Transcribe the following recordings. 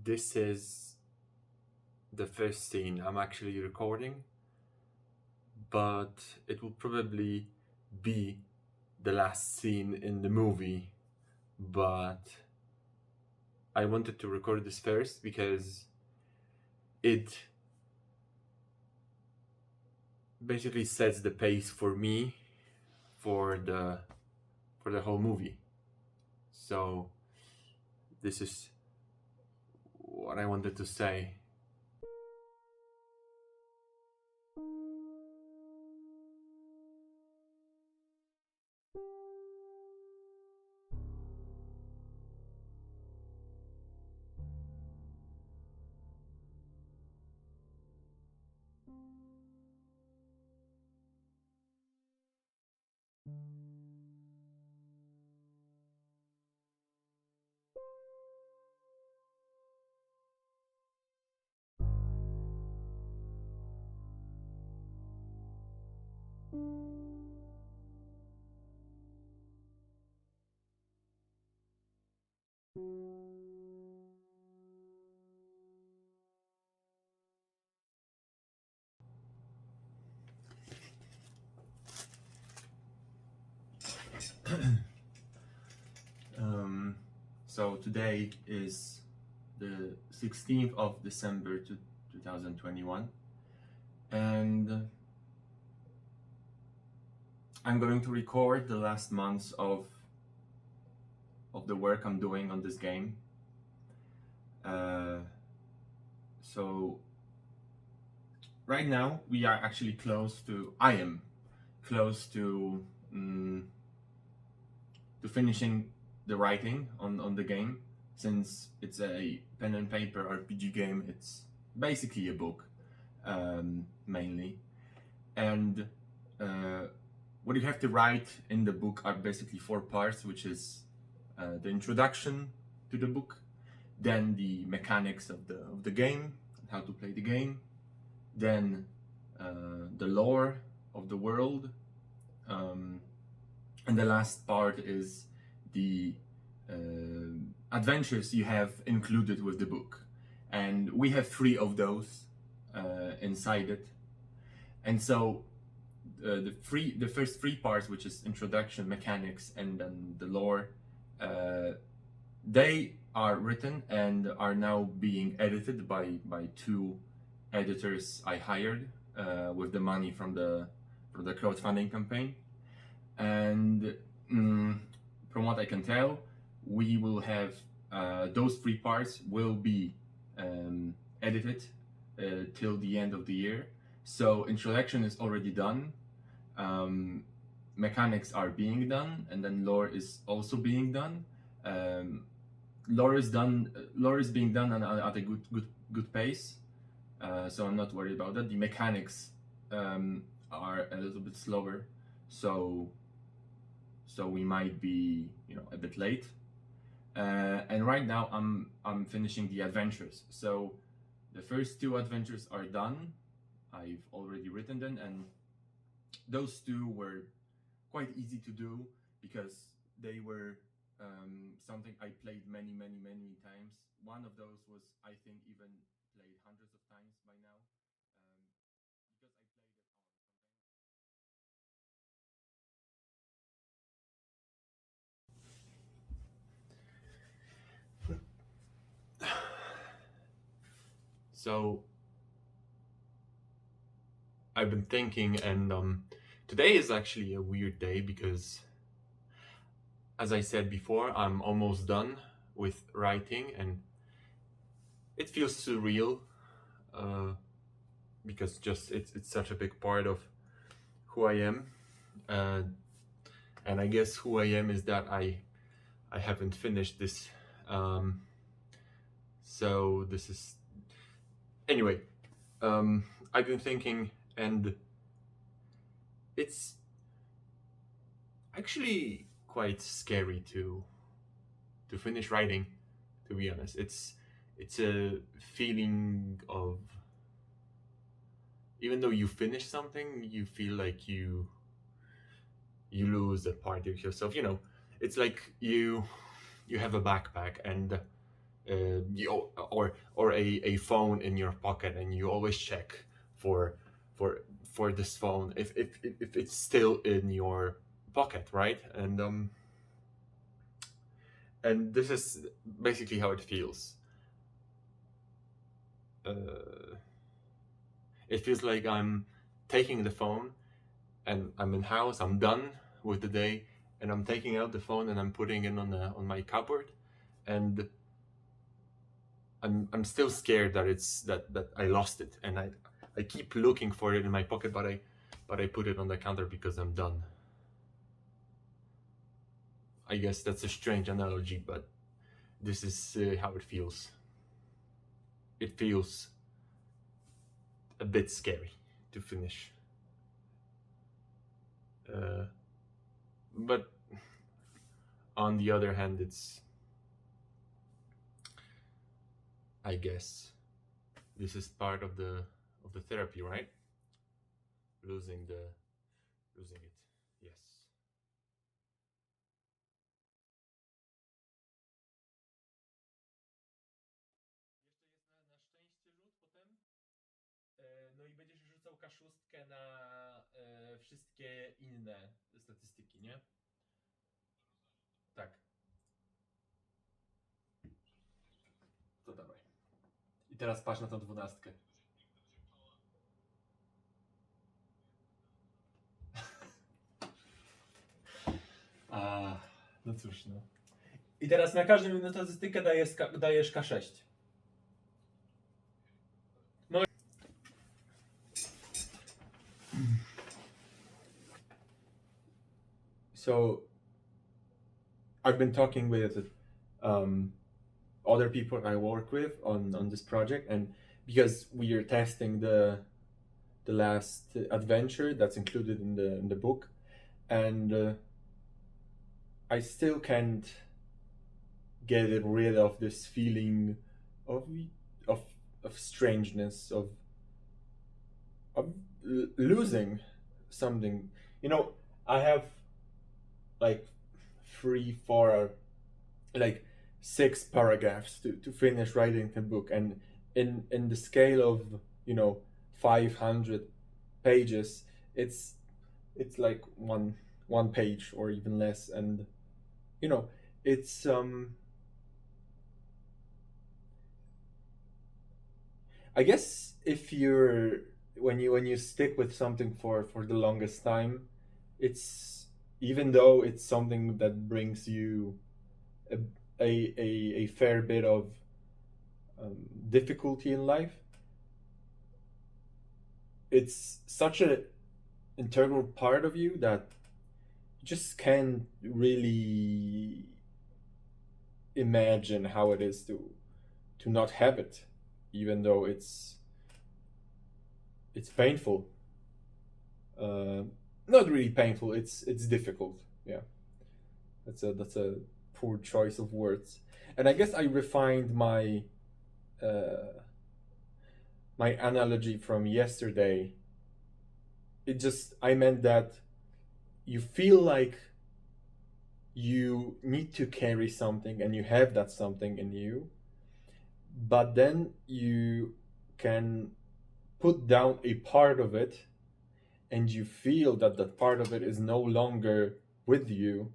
this is the first scene I'm actually recording, but it will probably be the last scene in the movie. But I wanted to record this first because it basically sets the pace for me for the whole movie. So this is what I wanted to say. So today is the 16th of December 2021, and I'm going to record the last months of the work I'm doing on this game. So right now we are actually I am close to finishing the writing on the game. Since it's a pen and paper RPG game, it's basically a book, mainly. And what you have to write in the book are basically 4 parts, which is the introduction to the book, then the mechanics of the game, how to play the game, then the lore of the world, and the last part is the adventures you have included with the book. And we have 3 of those inside it. And so the first 3 parts, which is introduction, mechanics, and then the lore, they are written and are now being edited by 2 editors I hired with the money from the crowdfunding campaign. And from what I can tell, we will have those 3 parts will be edited till the end of the year. So introduction is already done, mechanics are being done, and then lore is also being done. Lore is being done at a good pace, so I'm not worried about that. The mechanics are a little bit slower, so we might be, a bit late. And right now I'm finishing the adventures. So the first 2 adventures are done. I've already written them, and those 2 were quite easy to do because they were something I played many times. One of those was, I think, even played hundreds of times by now, because I played it on. So I've been thinking, and today is actually a weird day because, as I said before, I'm almost done with writing, and it feels surreal because it's such a big part of who I am, and I guess who I am is that I haven't finished this. So this is anyway. I've been thinking, and it's actually quite scary to finish writing, to be honest. It's a feeling of, even though you finish something, you feel like you lose a part of yourself. It's like you have a backpack, and or a phone in your pocket, and you always check for for for this phone if it's still in your pocket, right? And this is basically how it feels. uh, it feels like I'm taking the phone, and I'm in house, I'm done with the day, and I'm taking out the phone and I'm putting it on my cupboard, and I'm still scared that that I lost it, and I keep looking for it in my pocket, but I put it on the counter because I'm done. I guess that's a strange analogy, but this is how it feels. It feels a bit scary to finish. Uh, but on the other hand, it's, I guess, this is part of the therapy, right? Losing the losing it. Yes. Jeszcze jest na szczęście rzut potem. No i będziesz rzucał kaszustkę na wszystkie inne statystyki, nie? Tak, to dawaj. I teraz patrz na tą dwunastkę. A, no cóż, no. I teraz na każdą inną statystykę dajesz K6. No. So, I've been talking with other people I work with on this project, and because we are testing the last adventure that's included in the book, and I still can't get rid of this feeling of of of strangeness, of losing something. You know, I have like 3, 4, like 6 paragraphs to finish writing the book, and in the scale of, 500 pages, it's like one page or even less, and you know it's I guess if you're when you stick with something for the longest time, it's, even though it's something that brings you a a fair bit of difficulty in life, it's such an integral part of you that you just can't really imagine how it is to not have it, even though it's painful. uh, Not really painful, it's difficult. Yeah, that's a poor choice of words, and I guess I refined uh, my analogy from yesterday. I meant that you feel like you need to carry something, and you have that something in you, but then you can put down a part of it, and you feel that that part of it is no longer with you,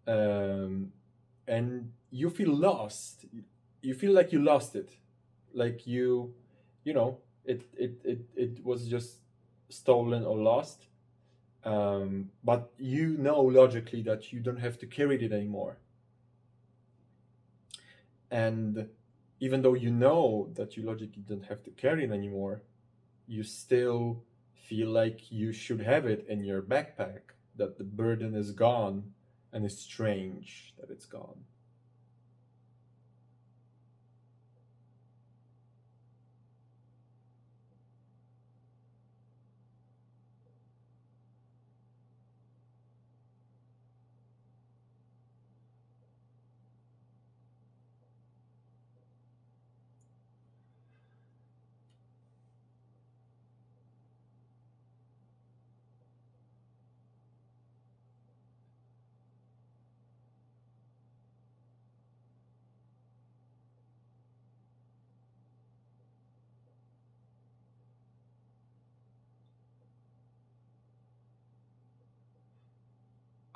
um, and you feel lost. You feel like you lost it, like you know it was just stolen or lost, but you know logically that you don't have to carry it anymore. And even though you know that you logically don't have to carry it anymore, you still feel like you should have it in your backpack, that the burden is gone, and it's strange that it's gone.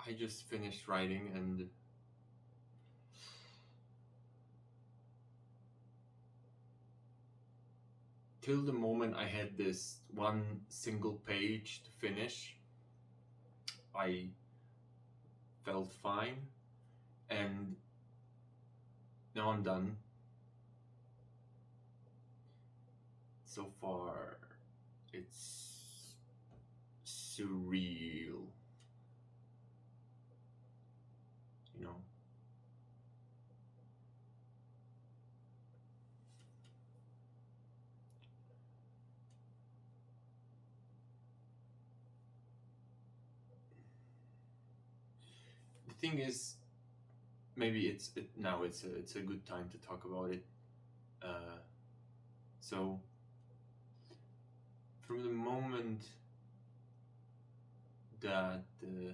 I just finished writing, and till the moment I had this one single page to finish, I felt fine, and now I'm done. So far, it's surreal, you know. The thing is, maybe now it's a good time to talk about it. So from the moment that the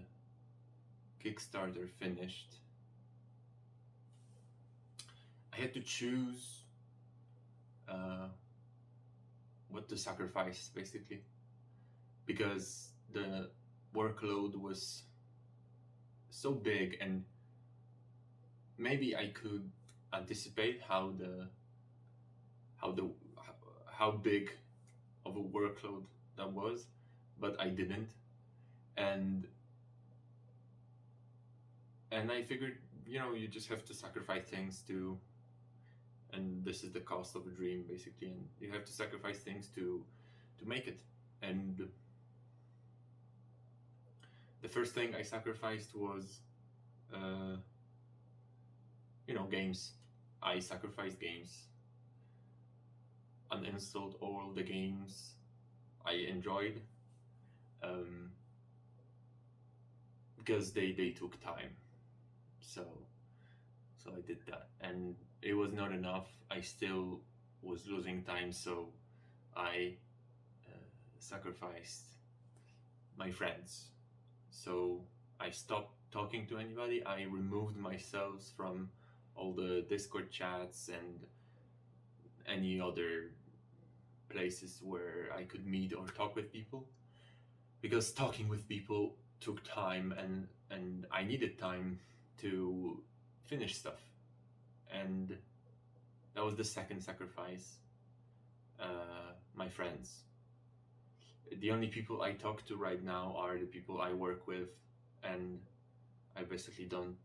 Kickstarter finished, I had to choose what to sacrifice, basically, because the workload was so big, and maybe I could anticipate how big of a workload that was, but I didn't, and I figured, you just have to sacrifice things to, and this is the cost of a dream, basically, and you have to sacrifice things to make it. And the first thing I sacrificed was games. I sacrificed games, uninstalled all the games I enjoyed, because they took time. So I did that, and it was not enough. I still was losing time, so I sacrificed my friends. So I stopped talking to anybody. I removed myself from all the Discord chats and any other places where I could meet or talk with people, because talking with people took time, and I needed time to finish stuff. And that was the second sacrifice. My friends. The only people I talk to right now are the people I work with, and I basically don't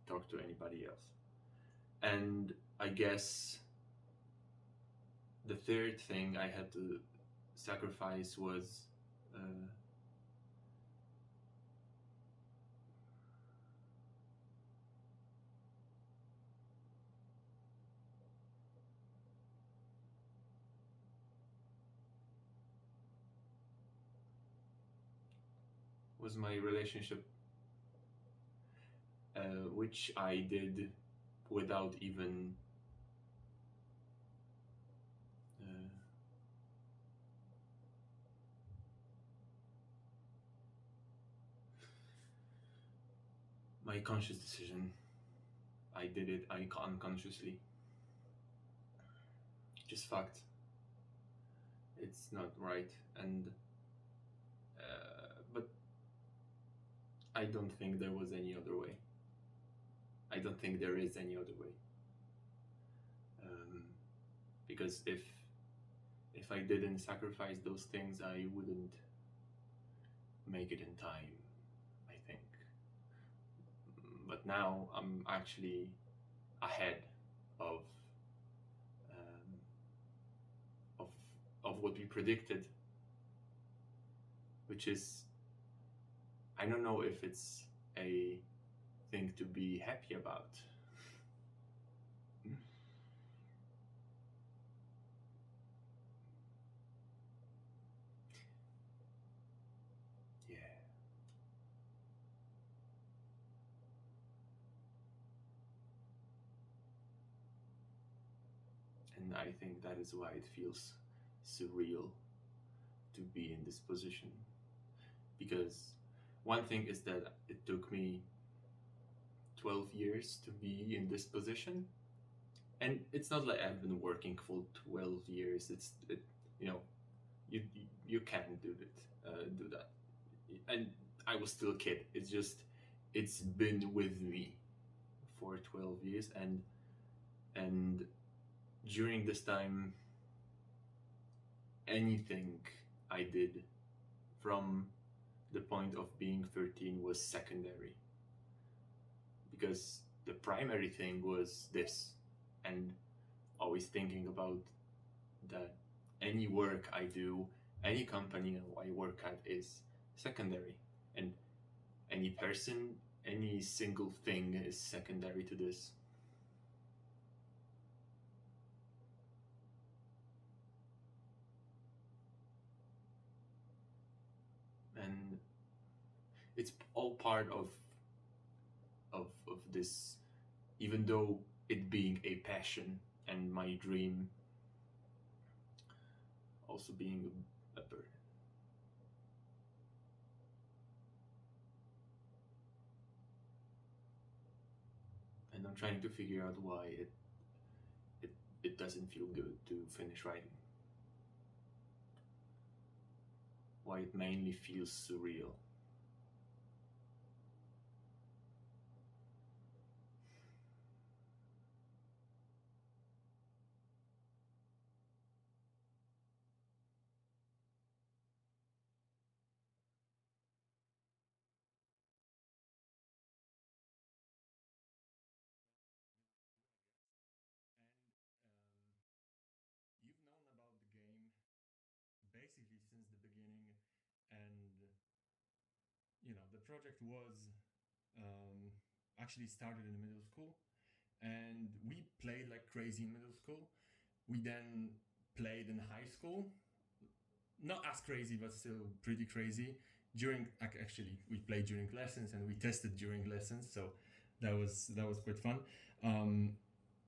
talk to anybody else. And I guess the third thing I had to sacrifice was my relationship, which I did without even my conscious decision. I did it unconsciously. Just fact. It's not right, and but I don't think there was any other way. I don't think there is any other way. Because if I didn't sacrifice those things, I wouldn't make it in time, I think. But now I'm actually ahead of what we predicted, which is, I don't know if it's a thing to be happy about. Yeah. And I think that is why it feels surreal to be in this position. Because one thing is that it took me 12 years to be in this position, and it's not like I've been working for 12 years. You can't do that, and I was still a kid. It's just it's been with me for 12 years, and during this time, anything I did from the point of being 13 was secondary, because the primary thing was this, and always thinking about that any work I do, any company I work at is secondary, and any person, any single thing is secondary to this. And it's all part of this, even though it being a passion and my dream also being a burden. And I'm trying to figure out why it, it doesn't feel good to finish writing. Why it mainly feels surreal. You've known about the game basically since the beginning, and the project was um, actually started in middle school, and we played like crazy in middle school. We then played in high school, not as crazy, but still pretty crazy. Actually, we played during lessons and we tested during lessons, so that was quite fun.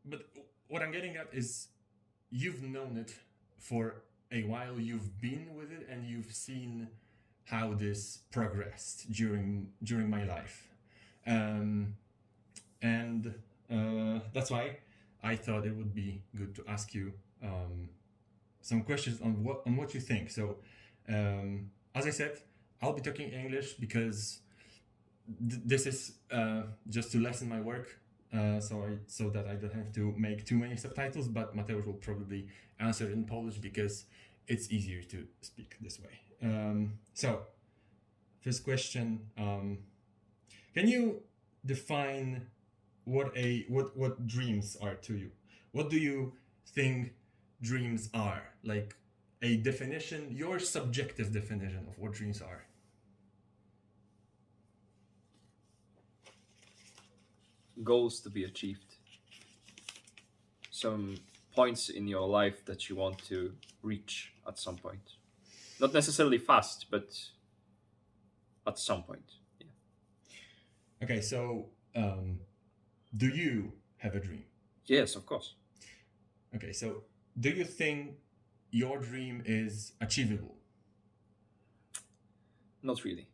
But what I'm getting at is, you've known it for a while, you've been with it, and you've seen how this progressed during my life, and that's why I thought it would be good to ask you some questions on what you think. So, as I said, I'll be talking English because this is just to lessen my work, so that I don't have to make too many subtitles. But Mateusz will probably answer in Polish because it's easier to speak this way. So, first question: can you define what dreams are to you? What do you think dreams are? Like a definition, your subjective definition of what dreams are. Goals to be achieved, some points in your life that you want to reach at some point. Not necessarily fast, but at some point. Yeah. Okay, so do you have a dream? Yes, of course. Okay, so do you think your dream is achievable? Not really.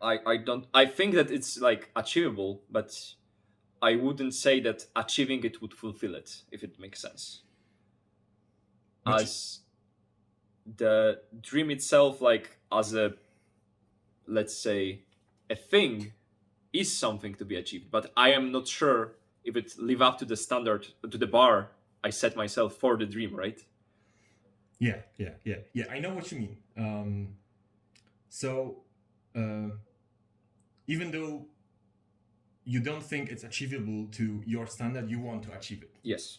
I don't. I think that it's like achievable, but I wouldn't say that achieving it would fulfill it, if it makes sense. What As the dream itself, like as a, let's say, a thing, is something to be achieved, but I am not sure if it live up to the standard, to the bar I set myself for the dream, right? Yeah. I know what you mean. So, uh, even though you don't think it's achievable to your standard, you want to achieve it. Yes.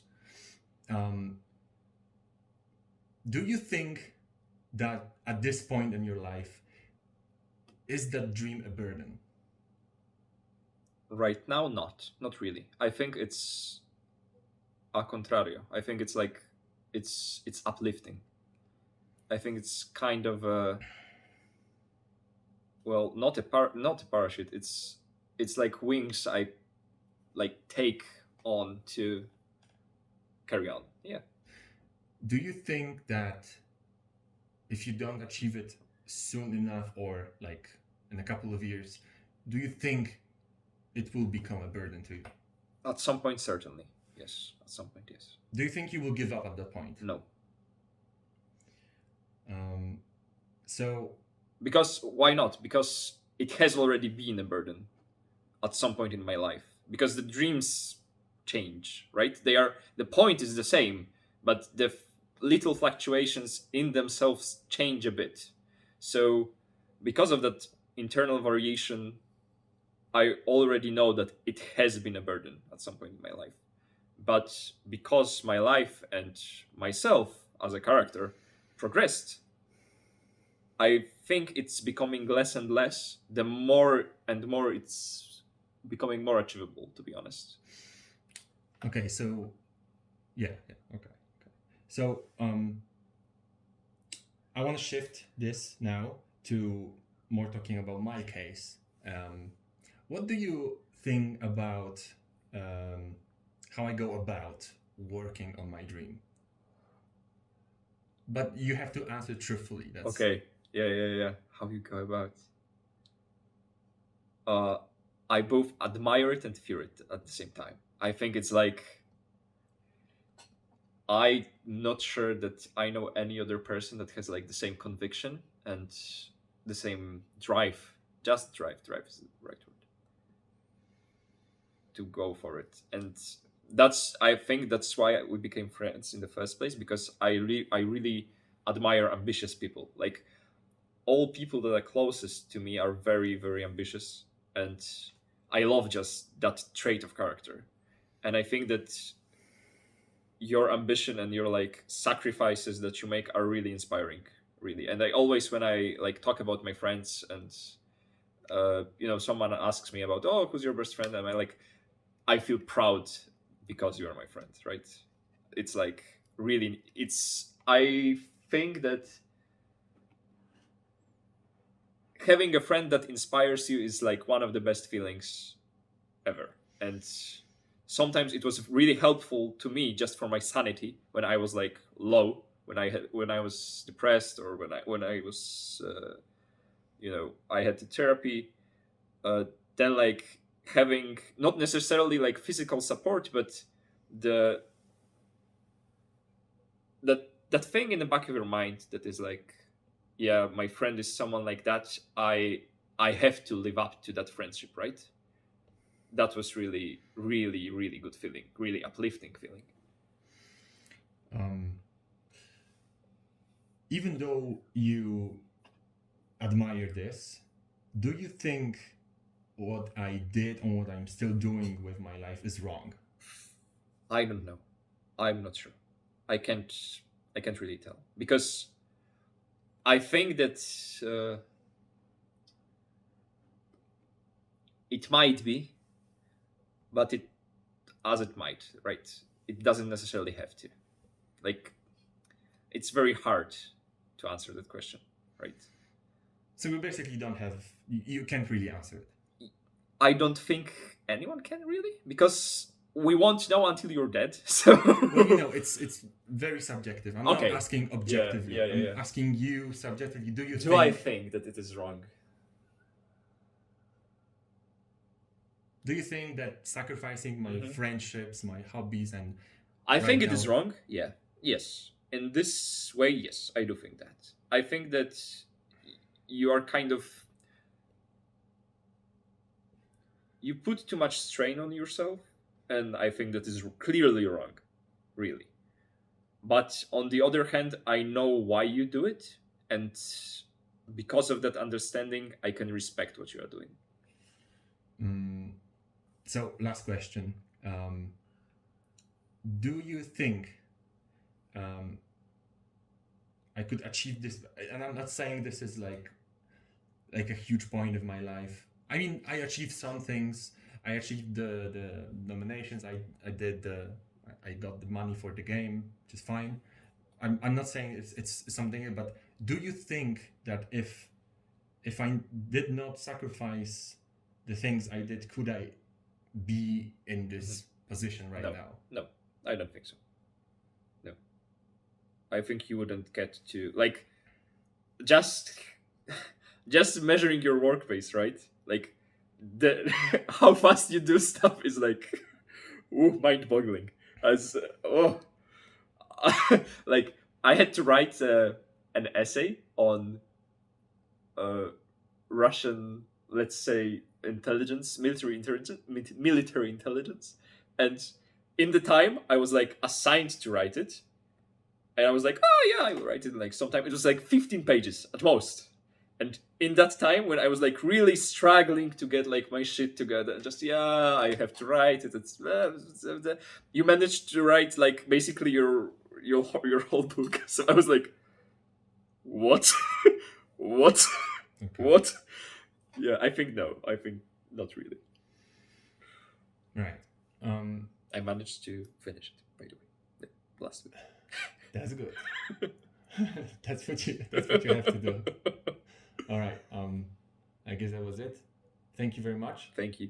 Do you think that at this point in your life, is that dream a burden? Right now, not really. I think it's a contrario. I think it's like it's uplifting. I think it's kind of a, well, not a parachute. It's like wings I like take on to carry on. Yeah. Do you think that if you don't achieve it soon enough, or like in a couple of years, do you think it will become a burden to you? At some point, certainly. Yes. At some point, yes. Do you think you will give up at that point? No. So, Because why not? Because it has already been a burden. at some point in my life, because the dreams change, right? The point is the same, but the little fluctuations in themselves change a bit. So because of that internal variation, I already know that it has been a burden at some point in my life. But because my life and myself as a character progressed, I think it's becoming less and less, the more and more it's becoming more achievable, to be honest. Okay, so yeah, okay. So I want to shift this now to more talking about my case. What do you think about how I go about working on my dream? But you have to answer truthfully. That's Okay. Yeah. How you go about? I both admire it and fear it at the same time. I think it's like, I'm not sure that I know any other person that has like the same conviction and the same drive. Just drive is the right word. To go for it. And I think that's why we became friends in the first place, because I really admire ambitious people. Like, all people that are closest to me are very, very ambitious, and I love just that trait of character. And I think that your ambition and your like sacrifices that you make are really inspiring, really. And I always, when I like talk about my friends, and someone asks me about, oh, who's your best friend, and I feel proud because you are my friend, right? It's like, really, I think that having a friend that inspires you is like one of the best feelings ever. And sometimes it was really helpful to me just for my sanity when I was like low, when I was depressed, or when I was I had the therapy. Then like having not necessarily like physical support, but that thing in the back of your mind that is like, yeah, my friend is someone like that. I have to live up to that friendship, right? That was really, really, really good feeling, really uplifting feeling. Even though you admire this, do you think what I did and what I'm still doing with my life is wrong? I don't know. I'm not sure. I can't really tell, because I think that it might be, but it might, right? It doesn't necessarily have to. Like, it's very hard to answer that question, right? So you basically don't have, you can't really answer it. I don't think anyone can really, because we won't know until you're dead. So Well, it's very subjective. I'm Okay. not asking objectively. Yeah. I'm asking you subjectively. Do you do I think that it is wrong? do you think that sacrificing my friendships, my hobbies, and I think Right it is now. wrong. Yeah. Yes. In this way, yes, I do think that. I think that you are kind of, you put too much strain on yourself, and I think that is clearly wrong, really. But on the other hand, I know why you do it, and because of that understanding, I can respect what you are doing. So last question. Do you think I could achieve this? And I'm not saying this is like a huge point of my life. I mean, I achieved some things. I achieved the nominations. I got the money for the game, which is fine. I'm not saying it's something, but do you think that if I did not sacrifice the things I did, could I be in this position right No. now? No, I don't think so. No. I think you wouldn't get to, like, just measuring your work pace, right? Like, the how fast you do stuff is like mind-boggling. As like, I had to write an essay on Russian, let's say, military intelligence, and in the time I was like assigned to write it, and I was like, oh yeah, I will write it in like sometime. It was like 15 pages at most. And in that time when I was like really struggling to get like my shit together, and just I have to write it. You managed to write like basically your whole book. So I was like, what? What? Okay. What? Yeah, I think no. I think not really. Right. I managed to finish it, by the way, last week. That's good. That's what you have to do. All right. I guess that was it. Thank you very much. Thank you.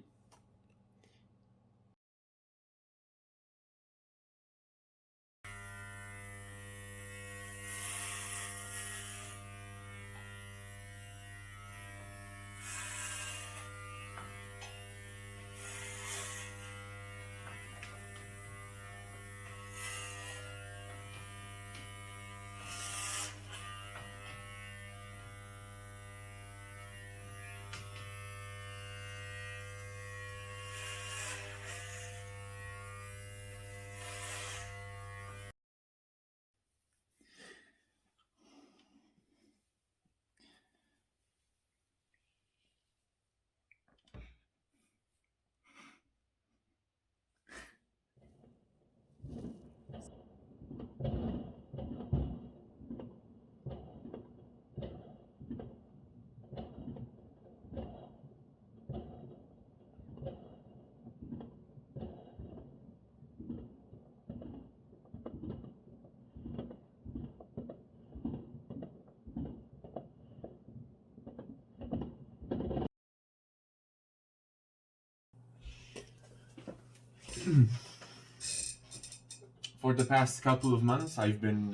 For the past couple of months, I've been,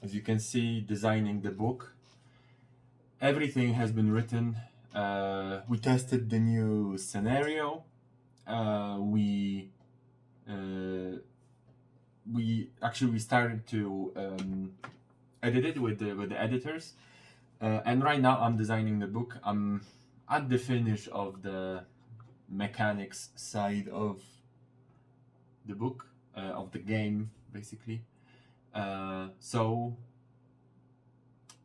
as you can see, designing the book. Everything has been written. We tested the new scenario. We started to edit it with the editors, and right now I'm designing the book. I'm at the finish of the mechanics side of the book, of the game, basically. So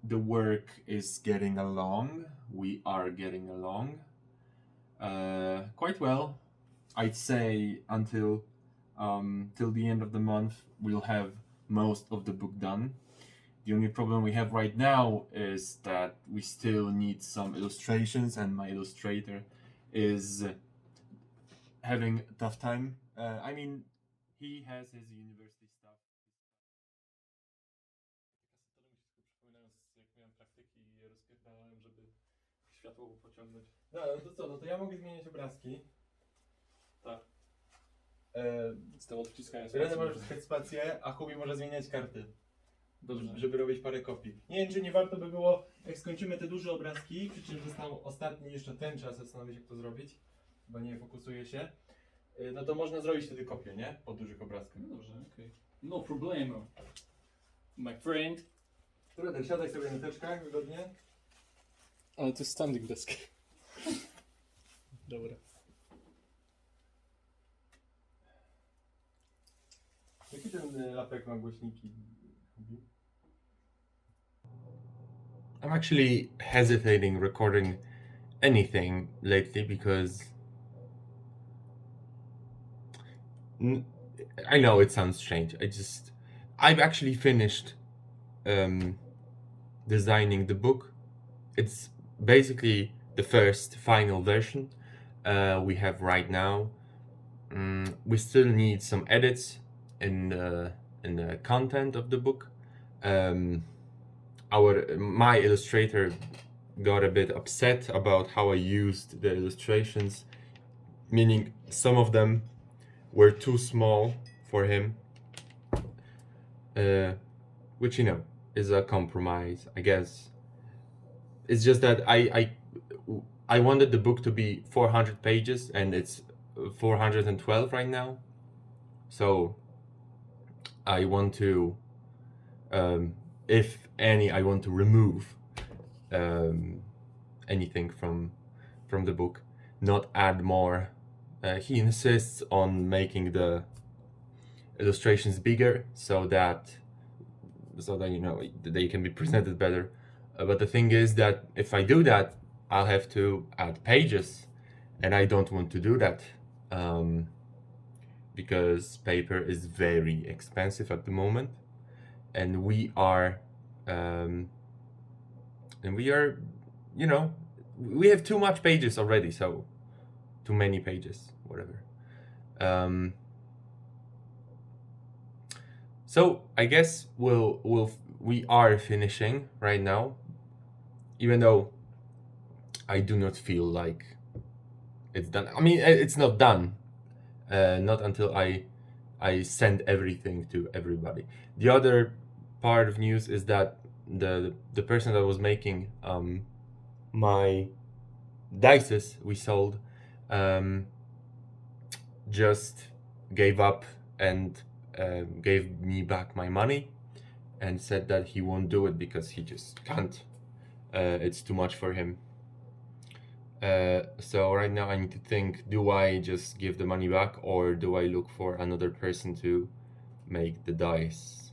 the work is getting along. We are getting along quite well. I'd say until till the end of the month we'll have most of the book done. The only problem we have right now is that we still need some illustrations, and my illustrator is having a tough time. I mean, he has his university stuff. Jak miałem praktyki i rozpierdalałem, żeby światło pociągnąć. No to co, no to ja mogę zmieniać obrazki. Tak. Z tym odciskaniem René może wciskać spację, a Hubi może zmieniać karty. Dobrze. Żeby robić parę kopii. Nie wiem, czy nie warto by było, jak skończymy te duże obrazki, przy czym został ostatni jeszcze ten czas zastanowić, jak to zrobić, bo nie fokusuje się, no to można zrobić wtedy kopię, nie? Po dużych obrazkach. No dobrze, okej. No problemu. My friend. René, siadaj sobie na teczkach wygodnie. Ale to jest standing desk. Dobra. Jaki ten lapek ma głośniki? I'm actually hesitating recording anything lately because I know it sounds strange. I've actually finished designing the book. It's basically the first final version we have right now. We still need some edits in the content of the book. My illustrator got a bit upset about how I used the illustrations, meaning some of them were too small for him, which is a compromise, I guess. It's just that I wanted the book to be 400 pages and it's 412 right now, so I want to if any, I want to remove anything from from the book, not add more. He insists on making the illustrations bigger so that you know they can be presented better. But the thing is that if I do that, I'll have to add pages, and I don't want to do that because paper is very expensive at the moment, and we are, you know, we have too much pages already, so too many pages, whatever. So I guess we are finishing right now, even though I do not feel like it's done. I mean, it's not done, not until I send everything to everybody. The other part of news is that the person that was making my dices we sold just gave up and gave me back my money and said that he won't do it because he just can't. It's too much for him. So right now I need to think, do I just give the money back or do I look for another person to make the dice?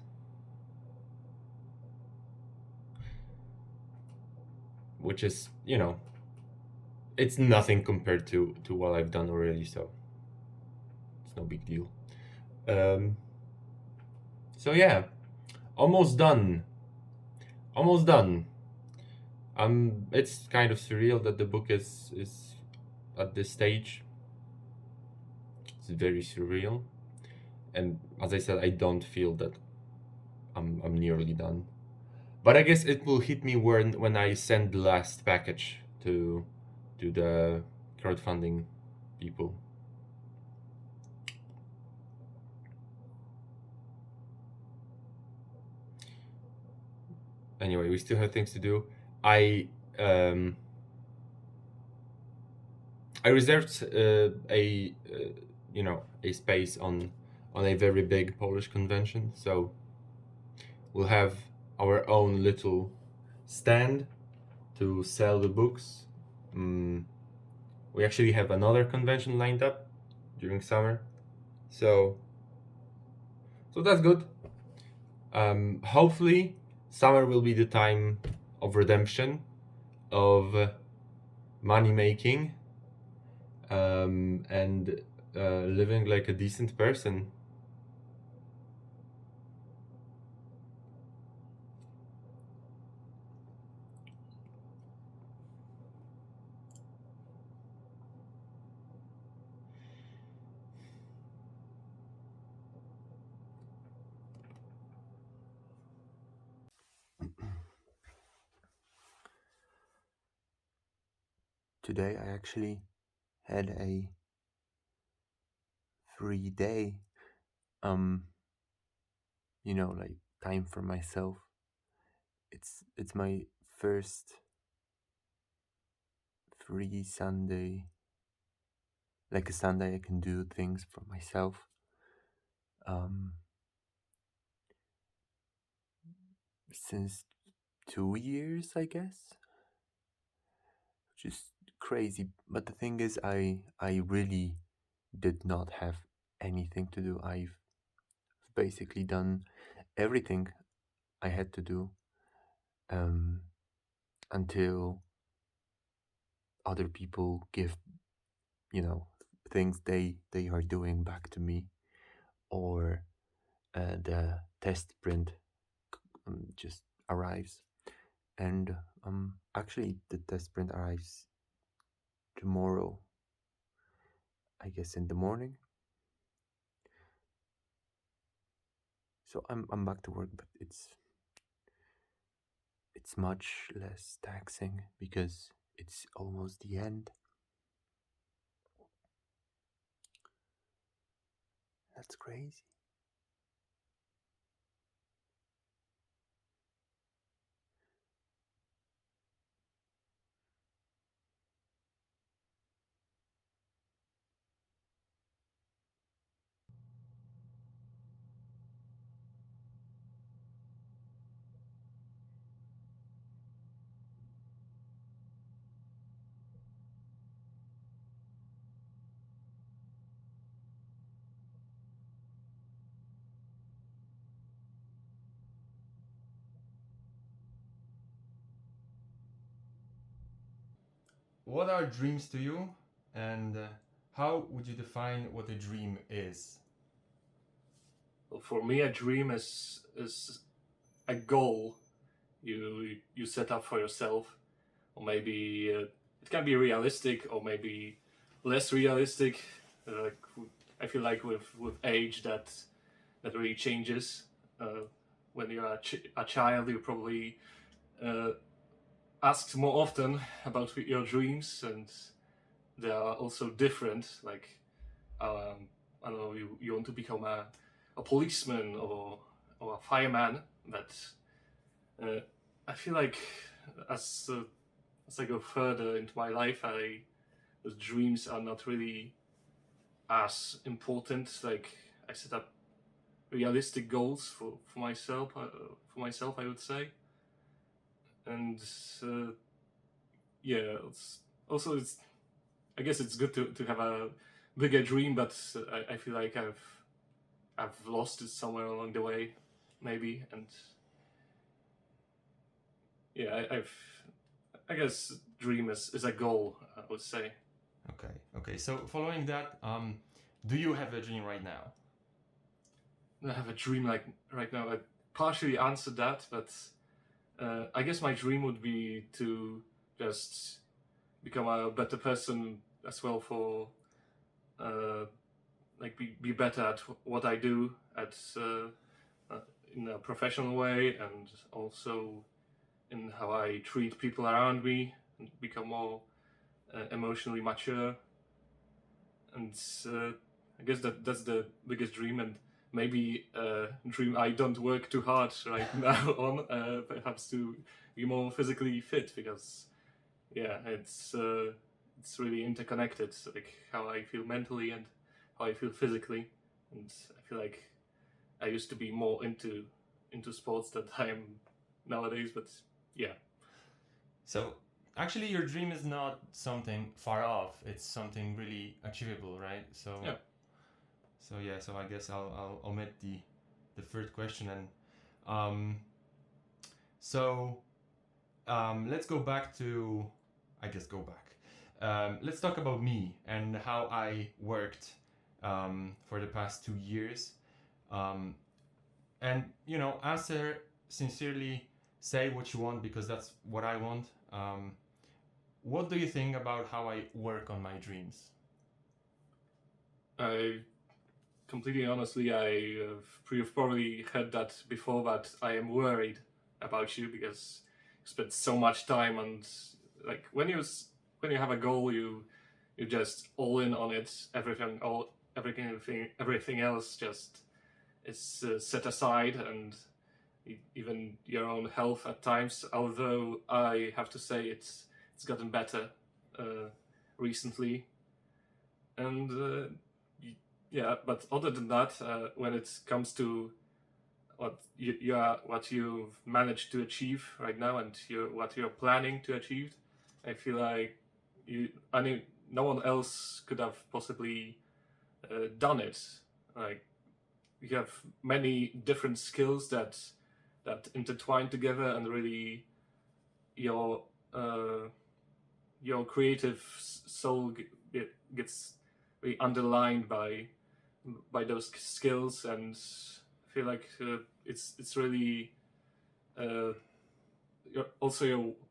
Which is, you know, it's nothing compared to what I've done already, so it's no big deal. So yeah, almost done. Almost done. It's kind of surreal that the book is at this stage. It's very surreal, and as I said, I don't feel that I'm nearly done. But I guess it will hit me when I send the last package to the crowdfunding people. Anyway, we still have things to do. I reserved a space on a very big Polish convention, so we'll have our own little stand to sell the books. We actually have another convention lined up during summer, so that's good. Hopefully summer will be the time of redemption, of money making, and living like a decent person. Today I actually had a free day, like time for myself. It's my first free Sunday, like a Sunday I can do things for myself. Since 2 years, I guess, which is crazy. But the thing is, I really did not have anything to do. I've basically done everything I had to do until other people give, things they are doing back to me, or the test print just arrives. And actually the test print arrives tomorrow, I guess, in the morning. So I'm back to work, but it's much less taxing because it's almost the end. That's crazy. what are dreams to you, and how would you define what a dream is? Well, for me, a dream is a goal you set up for yourself, or maybe it can be realistic, or maybe less realistic. Like I feel like with age that really changes. When you're a child, you probably asked more often about your dreams, and they are also different. Like I don't know, you want to become a policeman or a fireman, but I feel like as I go further into my life, those dreams are not really as important. Like I set up realistic goals for myself, I would say, and yeah, it's I guess it's good to have a bigger dream, but I feel like I've lost it somewhere along the way, maybe, and yeah, I guess dream is a goal, I would say. Okay. So following that, do you have a dream right now? I have a dream like right now. I partially answered that, but I guess my dream would be to just become a better person as well, for like be better at what I do in a professional way, and also in how I treat people around me, and become more emotionally mature. And I guess that's the biggest dream, and maybe dream I don't work too hard right now on, perhaps to be more physically fit, because yeah, it's really interconnected, like how I feel mentally and how I feel physically. And I feel like I used to be more into sports than I am nowadays, but yeah. So actually, your dream is not something far off. It's something really achievable, right? So Yeah. So I guess I'll omit the third question, and let's go back to, I guess go back. Let's talk about me and how I worked for the past 2 years, and answer sincerely. Say what you want, because that's what I want. What do you think about how I work on my dreams? I completely honestly, you've probably heard that before, but I am worried about you, because you spend so much time, and like when you have a goal, you just all in on it. Everything else just is set aside, and even your own health at times. Although I have to say it's gotten better recently, and yeah. But other than that, when it comes to what you've managed to achieve right now, and what you're planning to achieve, I feel like no one else could have possibly done it. Like you have many different skills that intertwine together, and really your creative soul gets really underlined by those skills. And I feel like it's really your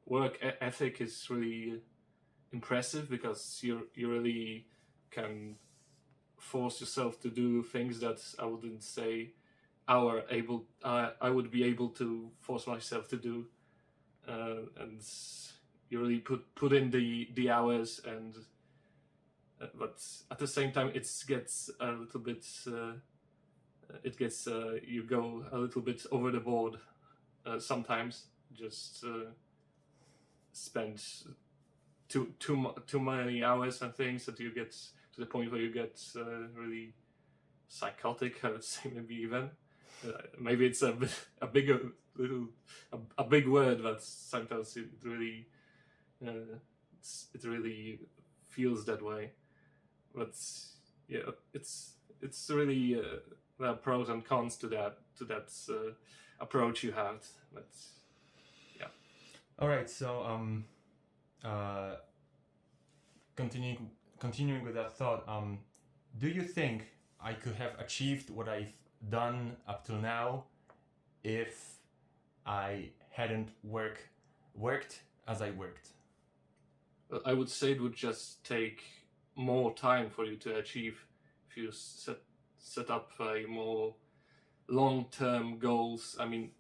work ethic is really impressive, because you really can force yourself to do things that I wouldn't say I would be able to force myself to do, and you really put in the hours, and but at the same time it gets a little bit you go a little bit over the board sometimes. Just spend too many hours and things, that you get to the point where you get really psychotic, I would say, maybe even. Maybe it's a big word, but sometimes it really feels that way. But yeah, it's really there are pros and cons to that approach you have. But yeah. All right. So continuing with that thought, do you think I could have achieved what I've done up till now if I hadn't worked as I worked? I would say it would just take more time for you to achieve if you set up more long-term goals. I mean,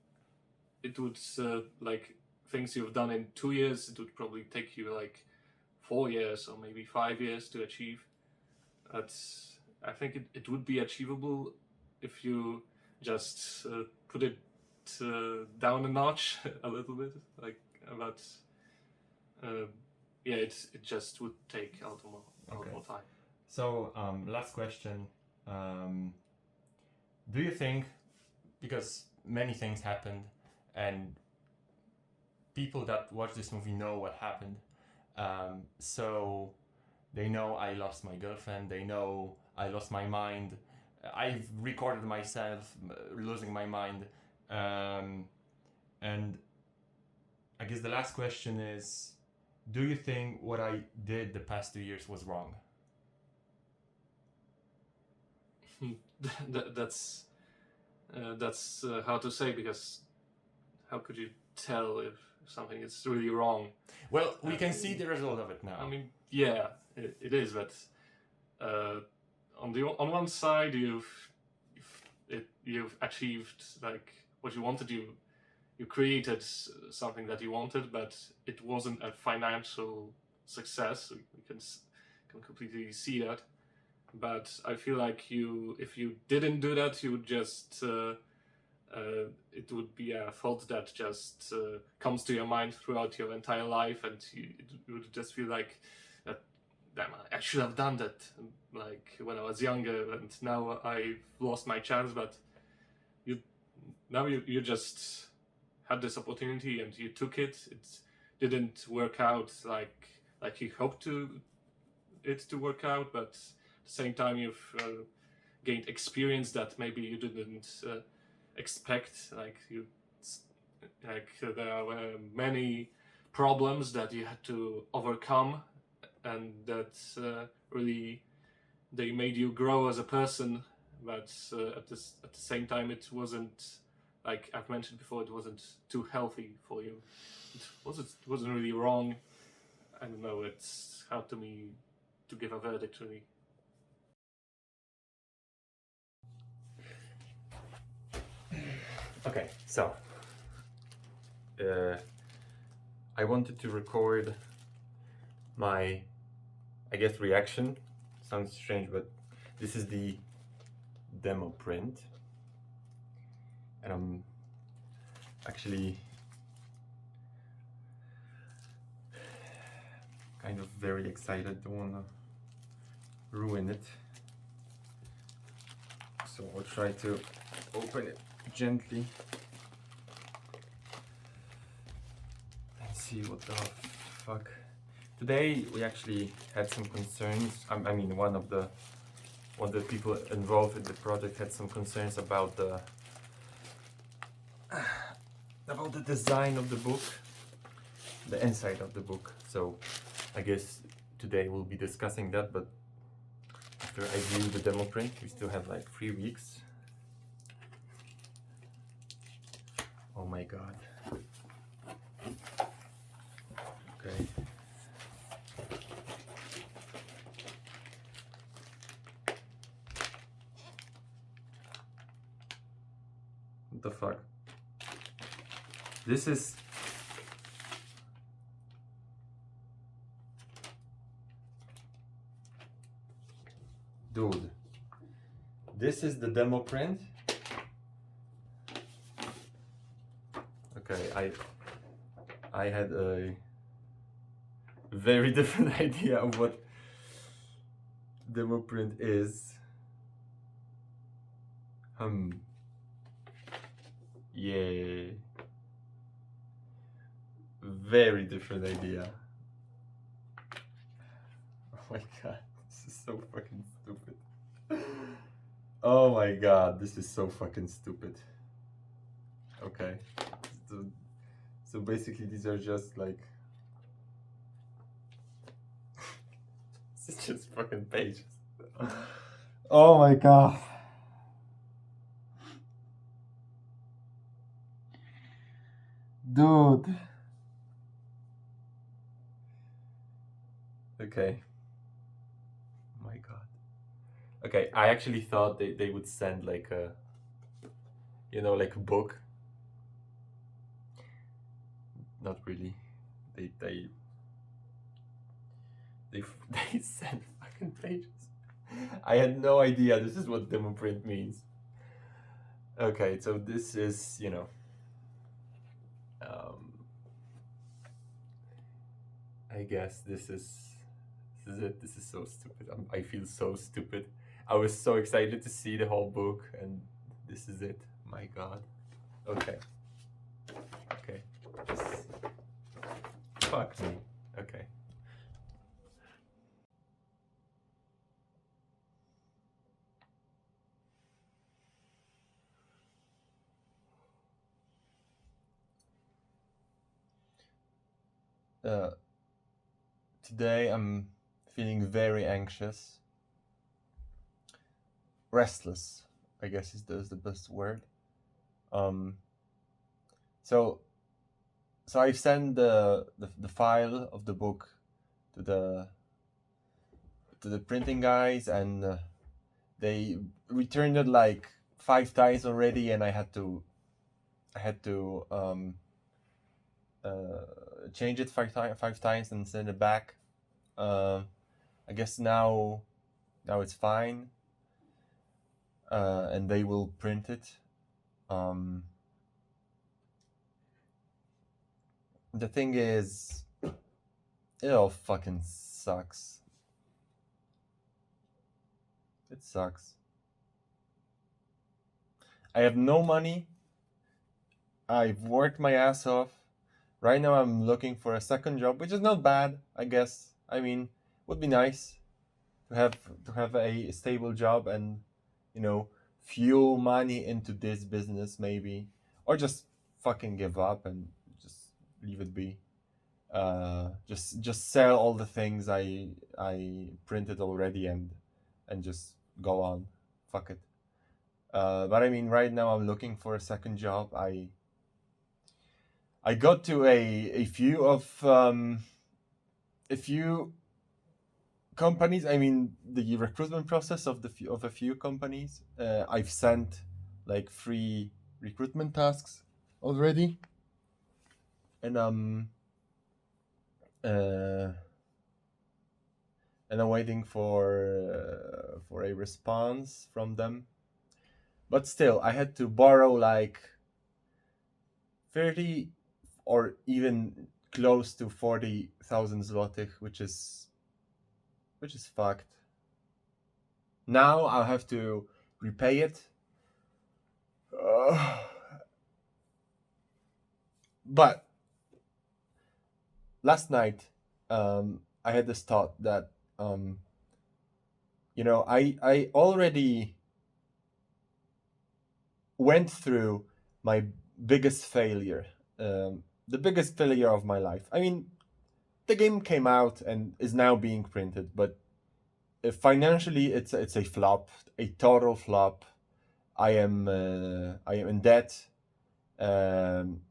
it would like things you've done in 2 years, it would probably take you like 4 years or maybe 5 years to achieve. I think it would be achievable if you just put it down a notch a little bit, like, but yeah, it just would take a lot more time. So, last question. Do you think, because many things happened and people that watch this movie know what happened, so they know I lost my girlfriend, they know I lost my mind, I've recorded myself losing my mind, and I guess the last question is, do you think what I did the past 2 years was wrong? That's hard to say, because how could you tell if something is really wrong? Well, we can see the result of it now. I mean, yeah, it is, but on one side you've achieved like what you wanted. You created something that you wanted, but it wasn't a financial success. We can completely see that. But I feel like if you didn't do that, you would just it would be a thought that just comes to your mind throughout your entire life, and you would just feel like that, damn, I should have done that like when I was younger, and now I've lost my chance. But you just had this opportunity and you took it. It didn't work out like you hoped it to work out, but at the same time you've gained experience that maybe you didn't expect. There were many problems that you had to overcome, and that really they made you grow as a person. But at the same time, it wasn't, like I've mentioned before, it wasn't too healthy for you. It wasn't really wrong. I don't know. It's hard to me to give a verdict, really. Okay, so I wanted to record my, I guess, reaction. Sounds strange, but this is the demo print, and I'm actually kind of very excited. Don't wanna ruin it, so I'll try to open it gently and see what the fuck. Today we actually had some concerns. I mean, one of the people involved with the project had some concerns about the design of the book, the inside of the book. So I guess today we'll be discussing that. But after I view the demo print, we still have like 3 weeks. Oh my god. Okay. What the fuck? This is... Dude. This is the demo print. Okay, I had a very different idea of what demo print is. Yeah. Very different idea. Oh my god, this is so fucking stupid. Oh my god, this is so fucking stupid. Okay. So basically these are just like just fucking pages. Oh my god. Dude. Okay. Oh my god. Okay, I actually thought they would send like a, like a book. Not really. They they sent fucking pages. I had no idea this is what demo print means. Okay, so this is, I guess this is it. This is so stupid. I feel so stupid. I was so excited to see the whole book, and this is it. My god. Okay. Okay. Fuck me. Okay. Today I'm feeling very anxious. Restless, I guess is the best word. So I sent the file of the book to the printing guys, and they returned it like 5 times already, and I had to change it 5 times and send it back. I guess now it's fine, and they will print it. The thing is, it all fucking sucks. It sucks. I have no money. I've worked my ass off. Right now I'm looking for a second job, which is not bad, I guess. I mean, would be nice to have a stable job and, fuel money into this business maybe, or just fucking give up and just leave it be. Just sell all the things I printed already and just go on. Fuck it. But I mean, right now I'm looking for a second job. I got to a few companies. I mean, the recruitment process of a few companies. I've sent like 3 recruitment tasks already, and I'm waiting for a response from them. But still, I had to borrow like 30 or even close to 40,000 zlotych, which is fucked. Now I'll have to repay it. But last night, I had this thought that, I already went through my biggest failure, the biggest failure of my life. I mean, the game came out and is now being printed, but financially it's a flop, a total flop. I am in debt, and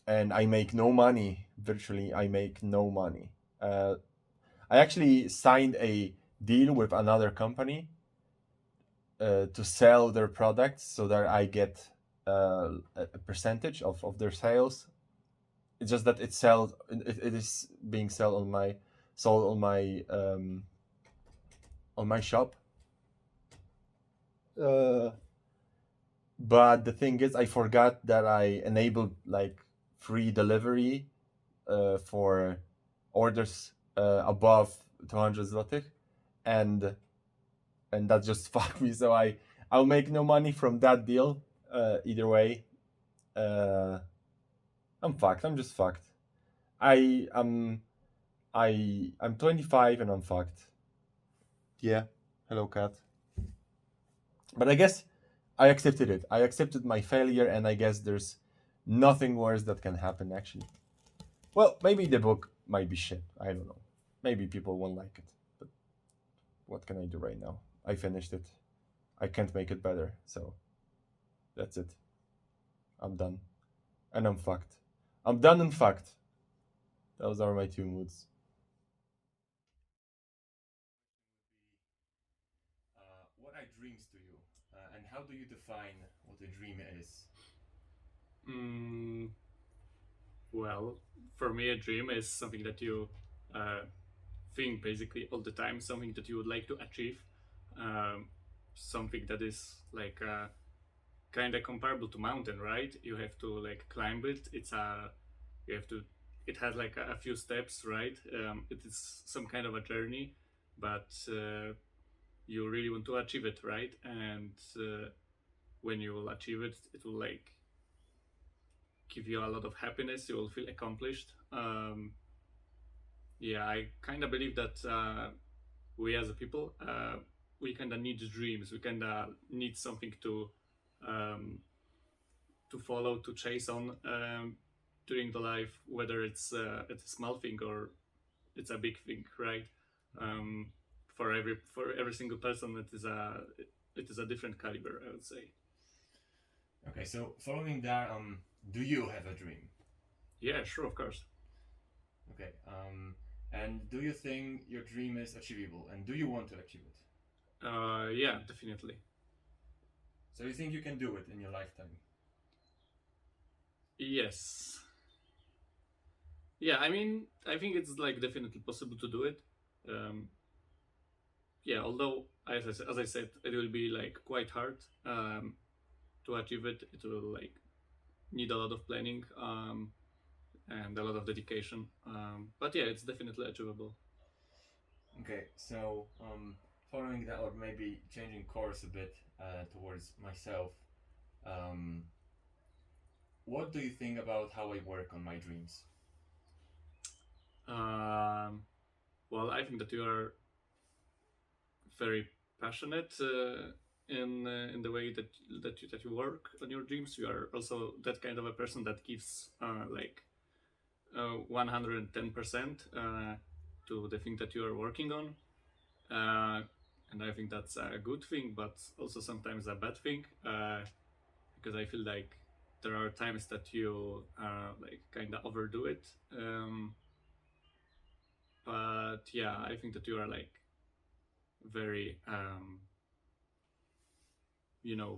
I make no money. Virtually, I make no money. I actually signed a deal with another company to sell their products, so that I get a percentage of their sales. It's just that it is being sold on my shop. But the thing is, I forgot that I enabled like free delivery for orders above 200 zlotych, and that just fucked me. So I'll make no money from that deal. Either way, I'm fucked. I'm just fucked. I'm 25 and I'm fucked. Yeah. Hello, cat. But I guess I accepted it. I accepted my failure, and I guess there's nothing worse that can happen, actually. Well, maybe the book might be shit. I don't know. maybe people won't like it, but what can I do right now? I finished it. I can't make it better, so that's it. I'm done. And I'm fucked. I'm done and fucked. Those are my two moods. What are dreams to you? And how do you define what a dream is? Mm, well, for me, a dream is something that you think basically all the time, something that you would like to achieve, something that is like kind of comparable to mountain, right? You have to like climb it. You have to. It has like a few steps, right? It is some kind of a journey, but you really want to achieve it, right? And when you will achieve it, it will like give you a lot of happiness. You will feel accomplished. Yeah, I kind of believe that we as a people, we kind of need dreams. We kind of need something to follow, to chase on during the life, whether it's a small thing or it's a big thing, right? For every single person, it is a different caliber, I would say. Okay, so following that, do you have a dream? Yeah, sure, of course. Okay, and do you think your dream is achievable? And do you want to achieve it? Yeah, definitely. So you think you can do it in your lifetime? Yes. Yeah, I mean, I think it's like definitely possible to do it. Yeah, although as I said, it will be like quite hard to achieve it. It will like need a lot of planning and a lot of dedication. But yeah, it's definitely achievable. Okay, so following that, or maybe changing course a bit towards myself, what do you think about how I work on my dreams? Well, I think that you are very passionate in the way that you work on your dreams. You are also that kind of a person that gives like 110% to the thing that you are working on, and I think that's a good thing, but also sometimes a bad thing, because I feel like there are times that you like kind of overdo it. But yeah, I think that you are like very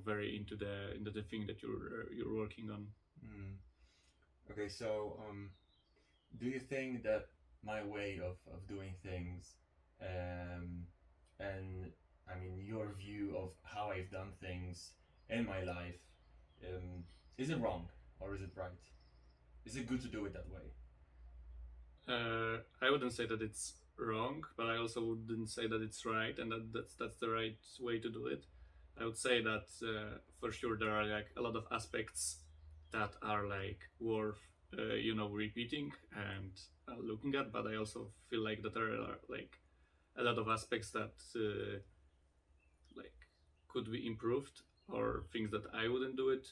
very into the thing that you're working on. Okay, so do you think that my way of doing things, and I mean your view of how I've done things in my life, is it wrong or is it right? Is it good to do it that way? I wouldn't say that it's wrong, but I also wouldn't say that it's right, and that's the right way to do it. I would say that for sure there are like a lot of aspects that are like worth repeating and looking at, but I also feel like that there are like a lot of aspects that like could be improved, or things that I wouldn't do it.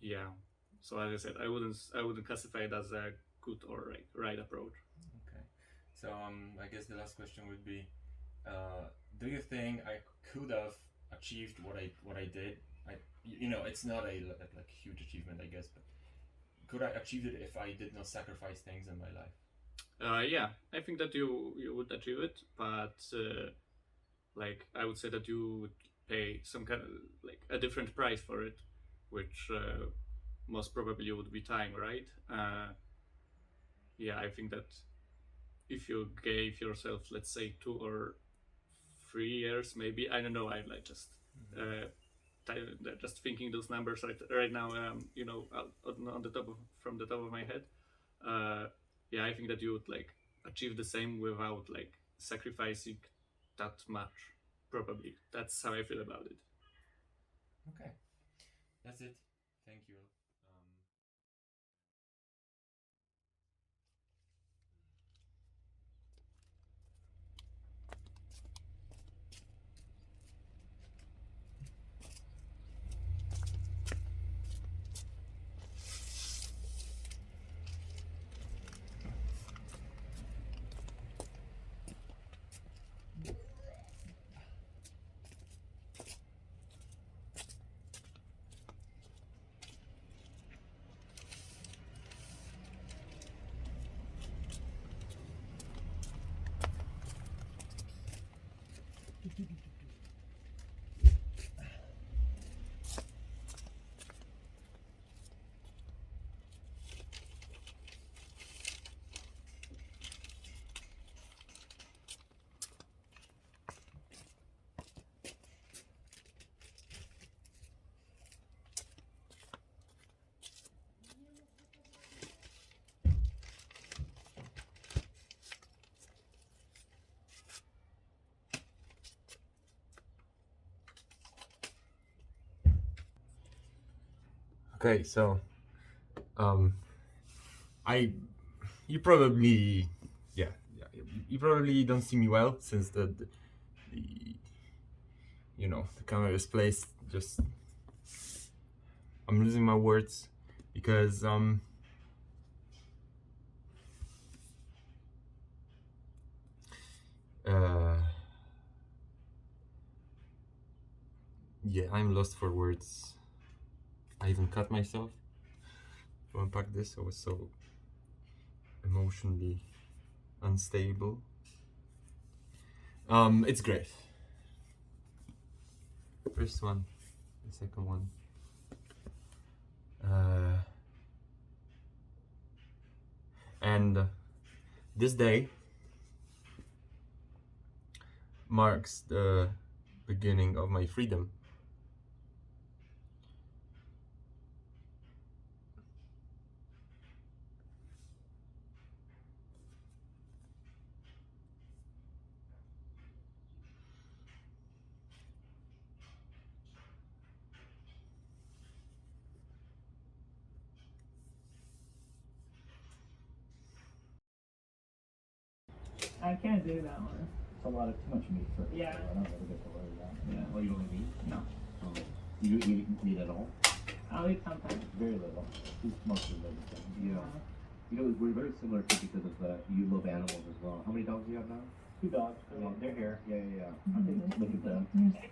Yeah. So as I said, I wouldn't classify it as a good or like right approach. Okay, so I guess the last question would be, do you think I could have achieved what I did? It's not a like huge achievement, I guess, but could I achieve it if I did not sacrifice things in my life? Yeah, I think that you would achieve it, but like I would say that you would pay some kind of like a different price for it, which most probably would be time, right? Yeah, I think that if you gave yourself, let's say, 2 or 3 years, maybe, I don't know, I'm like just thinking those numbers right now, on the from the top of my head. Yeah, I think that you would like achieve the same without like sacrificing that much. Probably that's how I feel about it. Okay, that's it. Thank you. Okay, so I you probably yeah, you probably don't see me well since the the camera is placed just I'm losing my words because yeah, I'm lost for words. I even cut myself to unpack this. I was so emotionally unstable. It's great. First one, the second one. And this day marks the beginning of my freedom. I can't do that one. It's a lot of too much meat for Yeah. I don't really get to worry that. Yeah. Oh, you don't eat meat? No. Oh. You don't eat meat at all? I'll eat sometimes. Very little. It's mostly vegetarian. Yeah. You know, we're very similar too because of you love animals as well. How many dogs do you have now? 2 dogs. Yeah, they're here. Yeah. Look at them.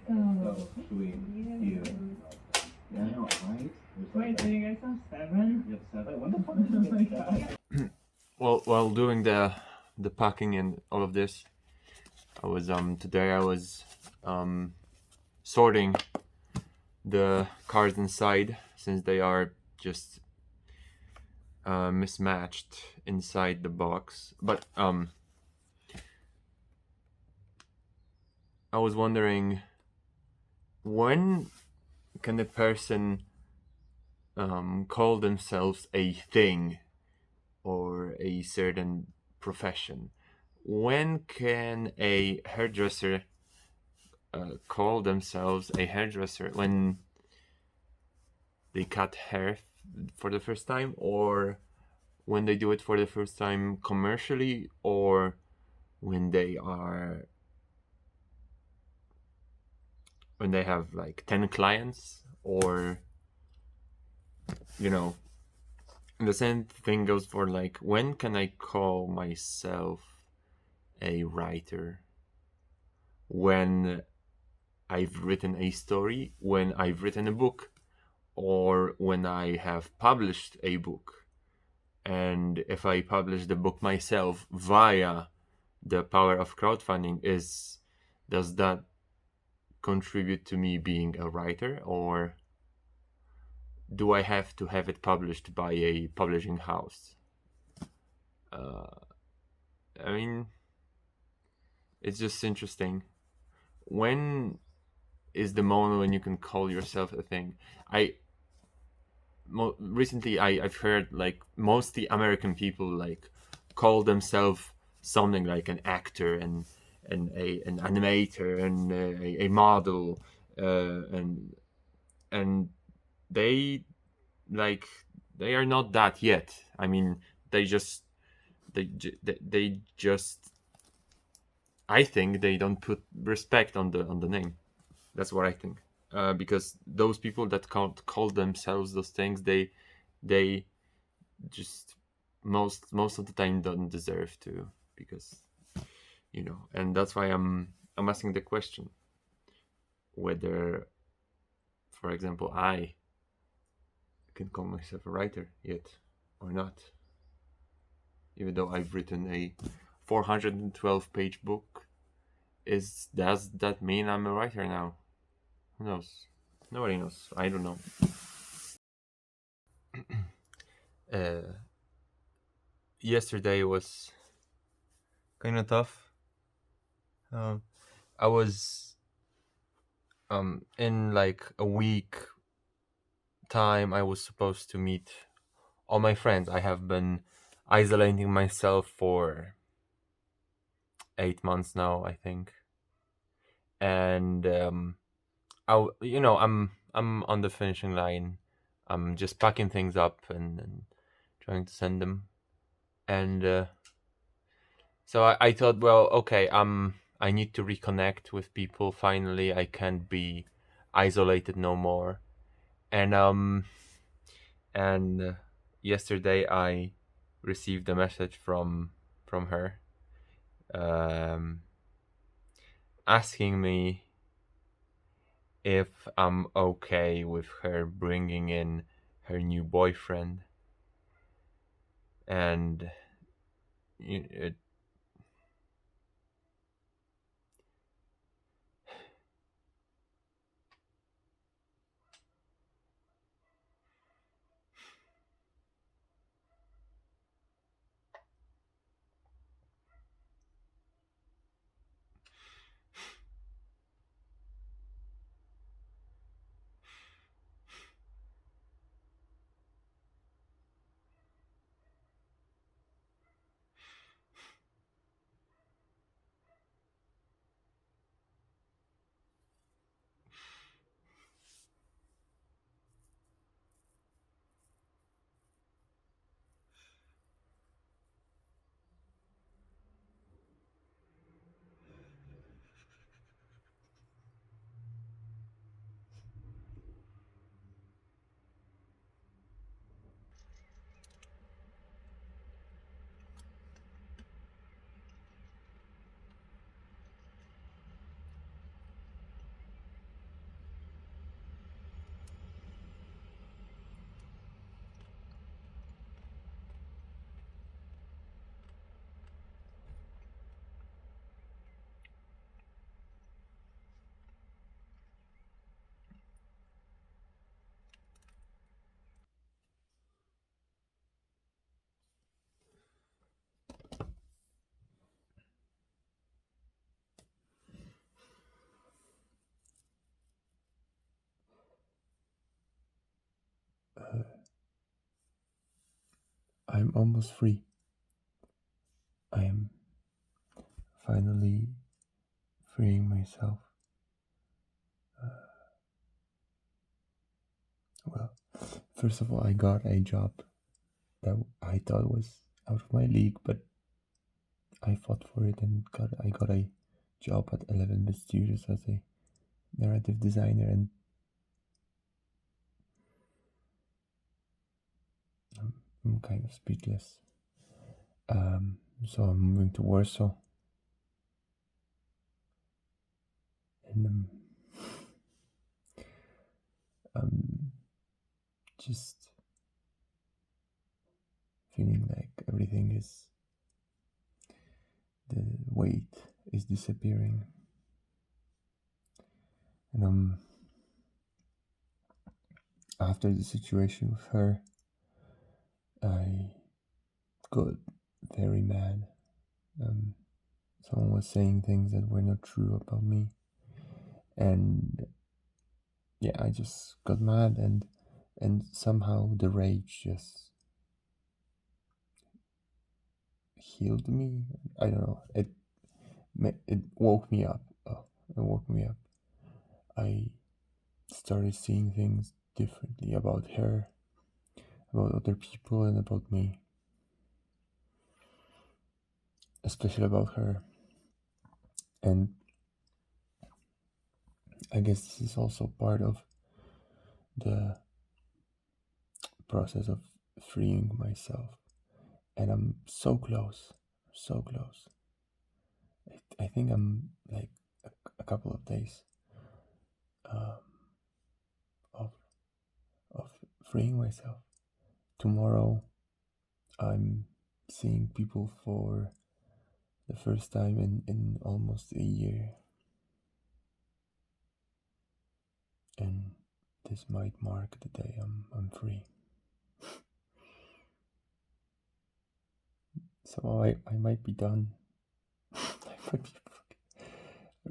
So sweet. Cute. Yeah, I know, right? Wait, do you guys have 7? You have 7. When the fuck did you get that? Well, while doing the packing and all of this, I was today I was sorting the cards inside since they are just mismatched inside the box. But I was wondering, when can a person call themselves a thing or a certain profession? When can a hairdresser call themselves a hairdresser? When they cut hair for the first time, or when they do it for the first time commercially, or when they have like 10 clients, or and the same thing goes for like, when can I call myself a writer? When I've written a story, when I've written a book, or when I have published a book. And if I publish the book myself via the power of crowdfunding, does that contribute to me being a writer, or do I have to have it published by a publishing house? I mean, it's just interesting. When is the moment when you can call yourself a thing? Recently I've heard like mostly American people like call themselves something like an actor and an animator and a model, and they are not that yet. I mean, they just I think they don't put respect on the name. That's what I think. Because those people that can't call themselves those things, they just most of the time don't deserve to, because and that's why I'm asking the question whether, for example, I can call myself a writer yet or not, even though I've written a 412-page book. Does that mean I'm a writer now? Who knows? Nobody knows. I don't know. Yesterday was kind of tough. I was in like a week time I was supposed to meet all my friends. I have been isolating myself for 8 months now, I think. And I'm on the finishing line I'm just packing things up and trying to send them. And so I thought, well, okay, I need to reconnect with people. Finally, I can't be isolated no more. And yesterday I received a message from her, asking me if I'm okay with her bringing in her new boyfriend. And it, I'm almost free. I am finally freeing myself. Well, first of all, I got a job that I thought was out of my league, but I fought for it and I got a job at 11-Bit Studios as a narrative designer, and I'm kind of speechless. So I'm moving to Warsaw, and I'm just feeling like everything is, the weight is disappearing, and after the situation with her, I got very mad. Someone was saying things that were not true about me, and yeah, I just got mad, and somehow the rage just healed me. I don't know. It woke me up. It woke me up. I started seeing things differently about her, about other people, and about me, especially about her. And I guess this is also part of the process of freeing myself, and I'm so close, so close. I think I'm like a couple of days of freeing myself. Tomorrow, I'm seeing people for the first time in almost a year, and this might mark the day I'm free. So I might be done. I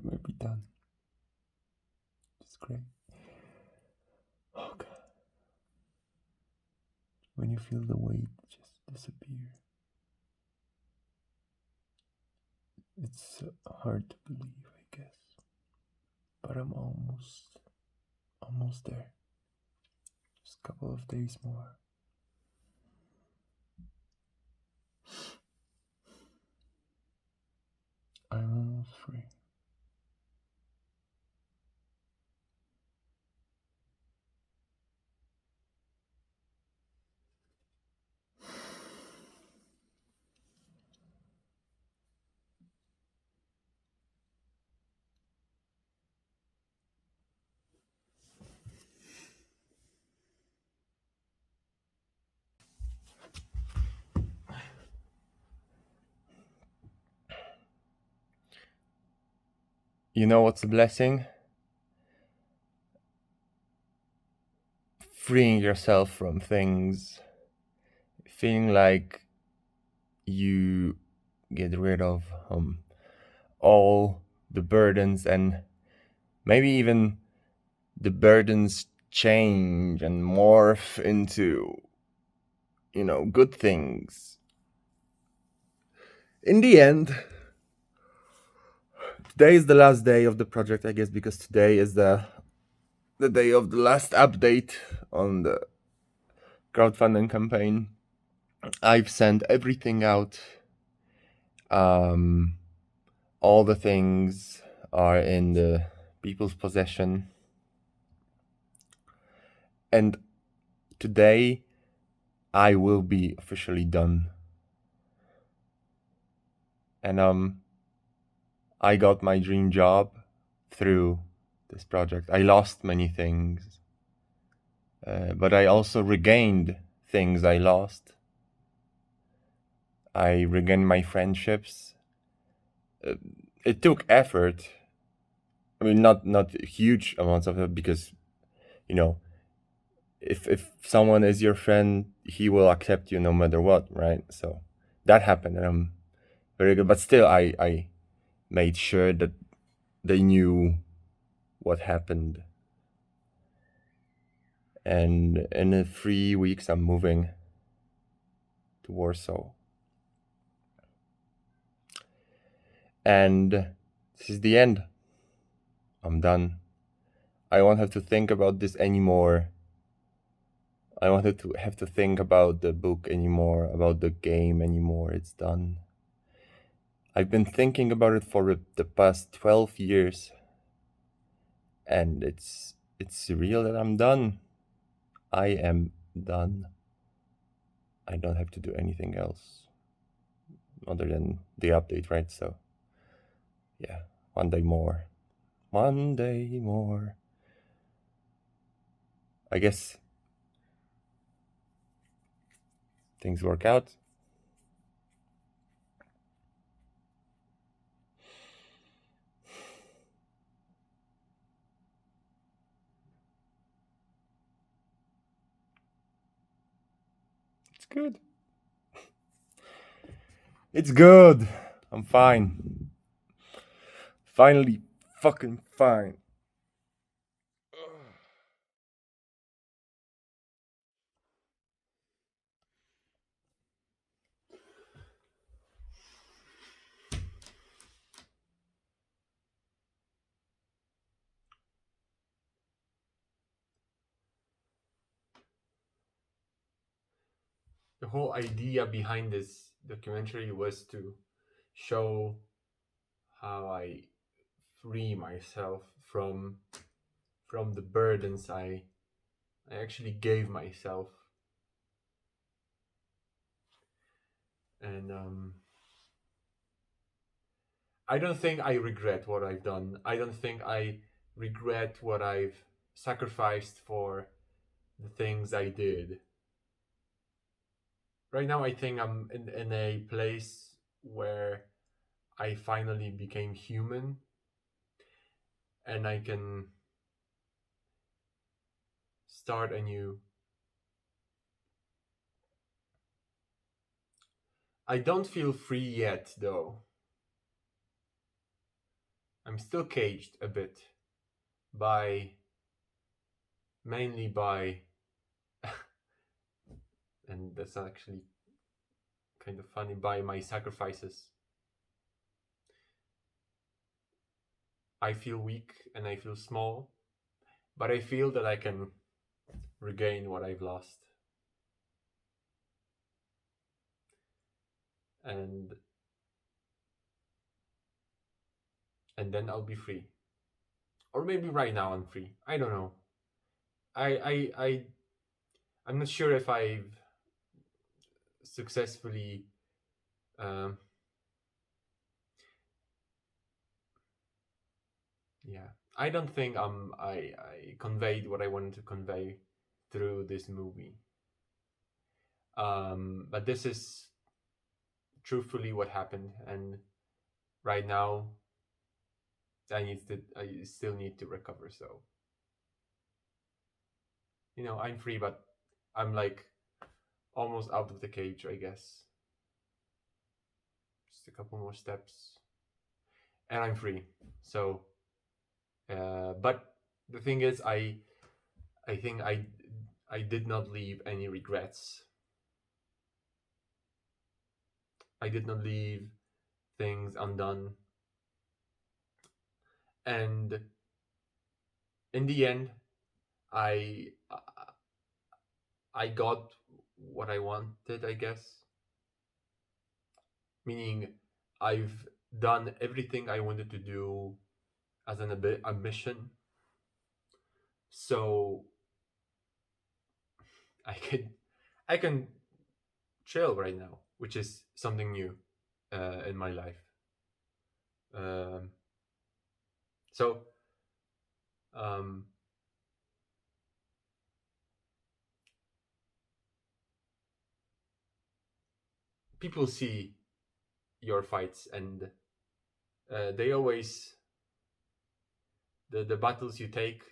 might be done. It's great. Oh God. When you feel the weight just disappear, it's hard to believe, I guess. But I'm almost there. Just a couple of days more. I'm almost free. You know what's a blessing? Freeing yourself from things. Feeling like you get rid of all the burdens, and maybe even the burdens change and morph into, good things. In the end, today is the last day of the project, I guess, because today is the day of the last update on the crowdfunding campaign. I've sent everything out. All the things are in the people's possession. And today I will be officially done. And I got my dream job through this project. I lost many things, but I also regained things I lost. I regained my friendships. It took effort. I mean, not huge amounts of it, because, if someone is your friend, he will accept you no matter what, right? So that happened, and I'm very good. But still, I made sure that they knew what happened. And in 3 weeks, I'm moving to Warsaw. And this is the end. I'm done. I won't have to think about this anymore. I wanted to have to think about the book anymore, about the game anymore. It's done. I've been thinking about it for the past 12 years. And it's surreal that I'm done. I am done. I don't have to do anything else other than the update, right? So, yeah, one day more. One day more. I guess things work out. It's good. It's good. I'm fine. Finally fucking fine. The whole idea behind this documentary was to show how I free myself from the burdens I actually gave myself. And I don't think I regret what I've done. I don't think I regret what I've sacrificed for the things I did. Right now, I think I'm in a place where I finally became human, and I can start anew. I don't feel free yet, though. I'm still caged a bit mainly by and that's actually kind of funny, by my sacrifices. I feel weak and I feel small, but I feel that I can regain what I've lost. And then I'll be free. Or maybe right now I'm free. I don't know. I'm not sure if I've successfully yeah, I don't think I conveyed what I wanted to convey through this movie. But this is truthfully what happened, and right now I still need to recover. So, you know, I'm free, but I'm like almost out of the cage, I guess. Just a couple more steps, and I'm free. So, but the thing is, I think I did not leave any regrets. I did not leave things undone. And in the end, I got what I wanted, I guess. Meaning, I've done everything I wanted to do as an ambition. So I can chill right now, which is something new in my life. So people see your fights, and they always the battles you take,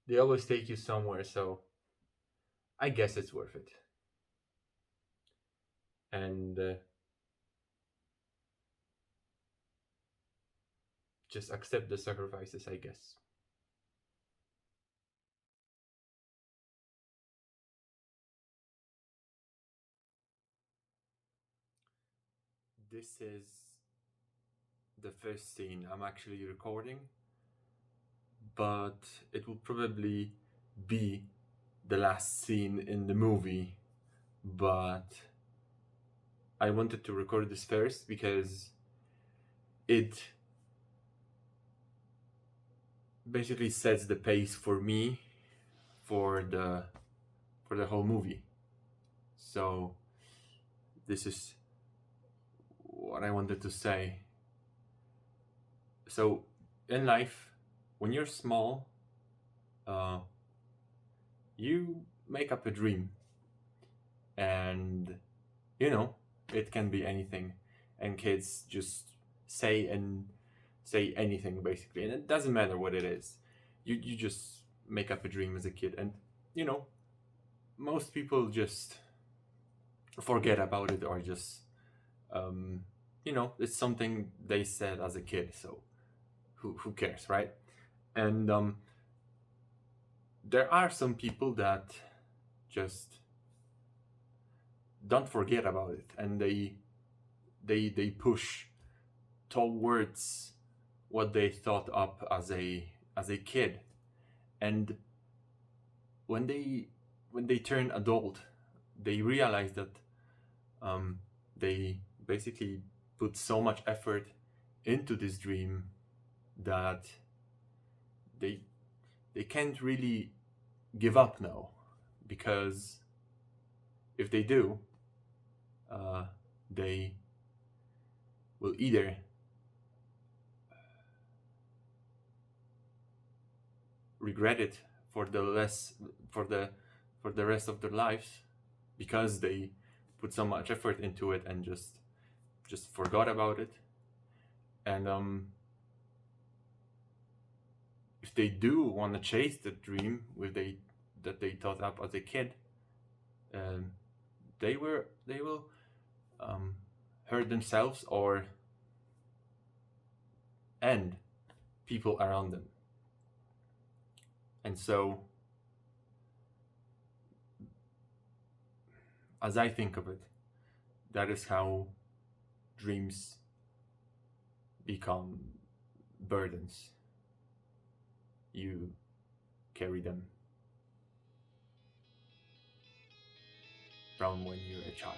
they always take you somewhere. So I guess it's worth it. And just accept the sacrifices, I guess. This is the first scene I'm actually recording, but it will probably be the last scene in the movie. But I wanted to record this first because it basically sets the pace for me for the whole movie. So this is what I wanted to say. So in life, when you're small, you make up a dream, and you know, it can be anything, and kids just say anything basically, and it doesn't matter what it is. You just make up a dream as a kid, and you know, most people just forget about it, or just you know, it's something they said as a kid, so who cares, right? And there are some people that just don't forget about it, and they push towards what they thought up as a kid, and when they turn adult, they realize that they basically put so much effort into this dream that they can't really give up now, because if they do, they will either regret it for the rest of their lives, because they put so much effort into it and just forgot about it. And if they do want to chase the dream that they thought up as a kid, they will hurt themselves or end people around them. And so, as I think of it, that is how dreams become burdens. You carry them from when you're a child.